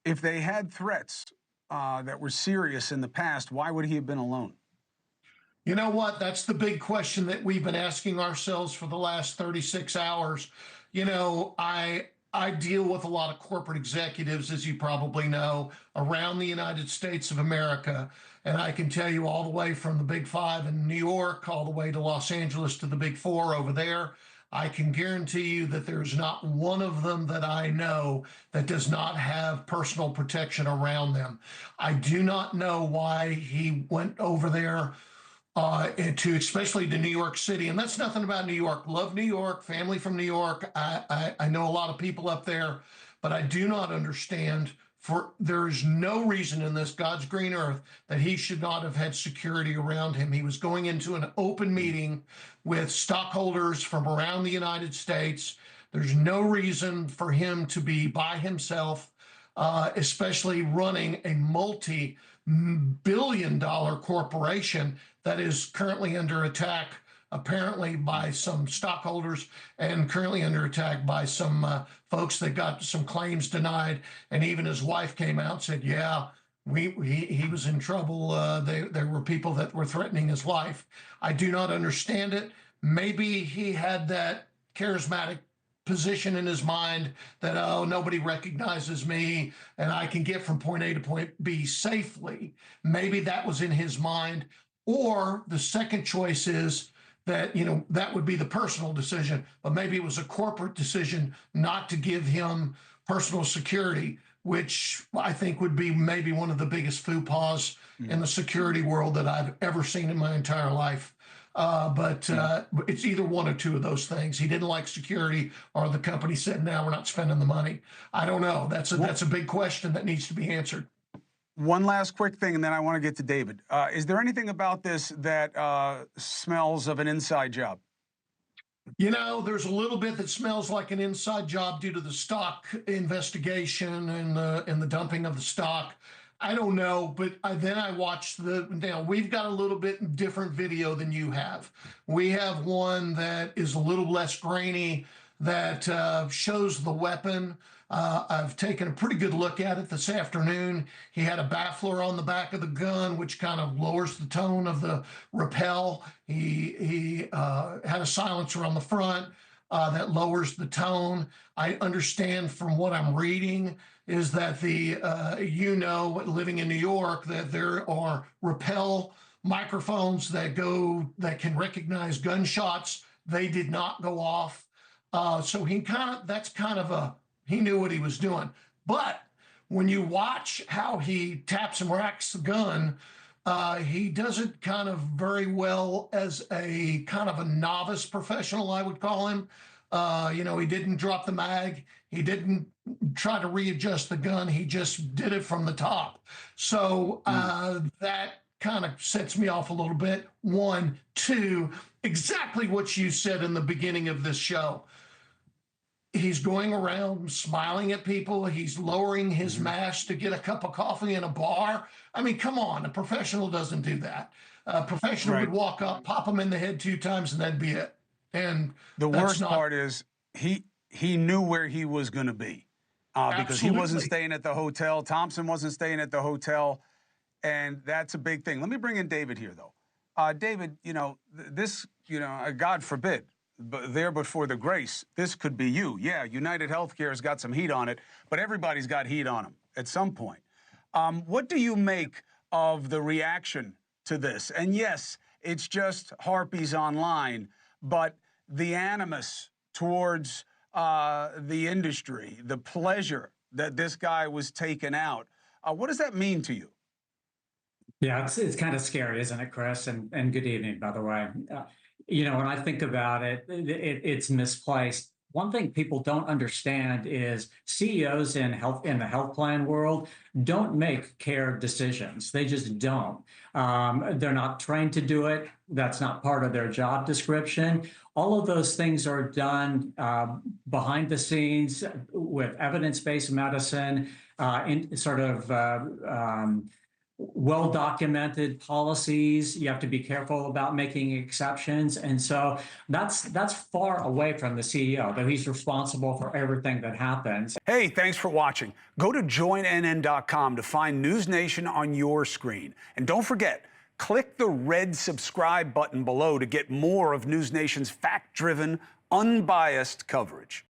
If they had threats that were serious in the past, why would he have been alone? You know what? That's the big question that we've been asking ourselves for the last 36 hours. I deal with a lot of corporate executives, as you probably know, around the United States of America. And I can tell you all the way from the Big Five in New York, all the way to Los Angeles to the Big Four over there. I can guarantee you that there's not one of them that I know that does not have personal protection around them. I do not know why he went over there especially to New York City. And that's nothing about New York. Love New York, family from New York. I know a lot of people up there, but I do not understand there's no reason in this God's green earth that he should not have had security around him. He was going into an open meeting with stockholders from around the United States. There's no reason for him to be by himself, especially running a multi-billion-dollar corporation that is currently under attack, apparently by some stockholders, and currently under attack by some folks that got some claims denied. And even his wife came out and said, yeah, he was in trouble. There were people that were threatening his life. I do not understand it. Maybe he had that charismatic position in his mind that, oh, nobody recognizes me and I can get from point A to point B safely. Maybe that was in his mind. Or the second choice is that, that would be the personal decision, but maybe it was a corporate decision not to give him personal security, which I think would be maybe one of the biggest faux pas in the security world that I've ever seen in my entire life. But it's either one or two of those things. He didn't like security, or the company said, "No, we're not spending the money." I don't know. That's a big question that needs to be answered. One last quick thing, and then I want to get to David. Is there anything about this that smells of an inside job? There's a little bit that smells like an inside job due to the stock investigation and the dumping of the stock. I don't know, but then I watched we've got a little bit different video than you have. We have one that is a little less grainy, that shows the weapon. I've taken a pretty good look at it this afternoon. He had a baffler on the back of the gun, which kind of lowers the tone of the rappel. He had a silencer on the front that lowers the tone. I understand from what I'm reading is that living in New York, that there are rappel microphones that can recognize gunshots. They did not go off. So he knew what he was doing. But when you watch how he taps and racks the gun, he does it kind of very well as a kind of a novice professional, I would call him. He didn't drop the mag. He didn't try to readjust the gun. He just did it from the top. So that kind of sets me off a little bit. One, two, exactly what you said in the beginning of this show. He's going around smiling at people. He's lowering his mask to get a cup of coffee in a bar. I mean, come on, a professional doesn't do that. A professional would walk up, pop him in the head 2 times, and that'd be it. And the worst part is he knew where he was going to be because he wasn't staying at the hotel. Thompson wasn't staying at the hotel, and that's a big thing. Let me bring in David here, though. David, God forbid, but for the grace, this could be you. Yeah, UnitedHealthcare has got some heat on it, but everybody's got heat on them at some point. What do you make of the reaction to this? And yes, it's just harpies online, but the animus towards the industry, the pleasure that this guy was taken out, what does that mean to you? Yeah, it's kind of scary, isn't it, Chris? And good evening, by the way. When I think about it, it's misplaced. One thing people don't understand is CEOs in the health plan world don't make care decisions. They just don't. They're not trained to do it. That's not part of their job description. All of those things are done behind the scenes with evidence-based medicine, well-documented policies. You have to be careful about making exceptions. And so that's far away from the CEO, though he's responsible for everything that happens. Hey, thanks for watching. Go to joinnn.com to find NewsNation on your screen. And don't forget, click the red subscribe button below to get more of NewsNation's fact-driven, unbiased coverage.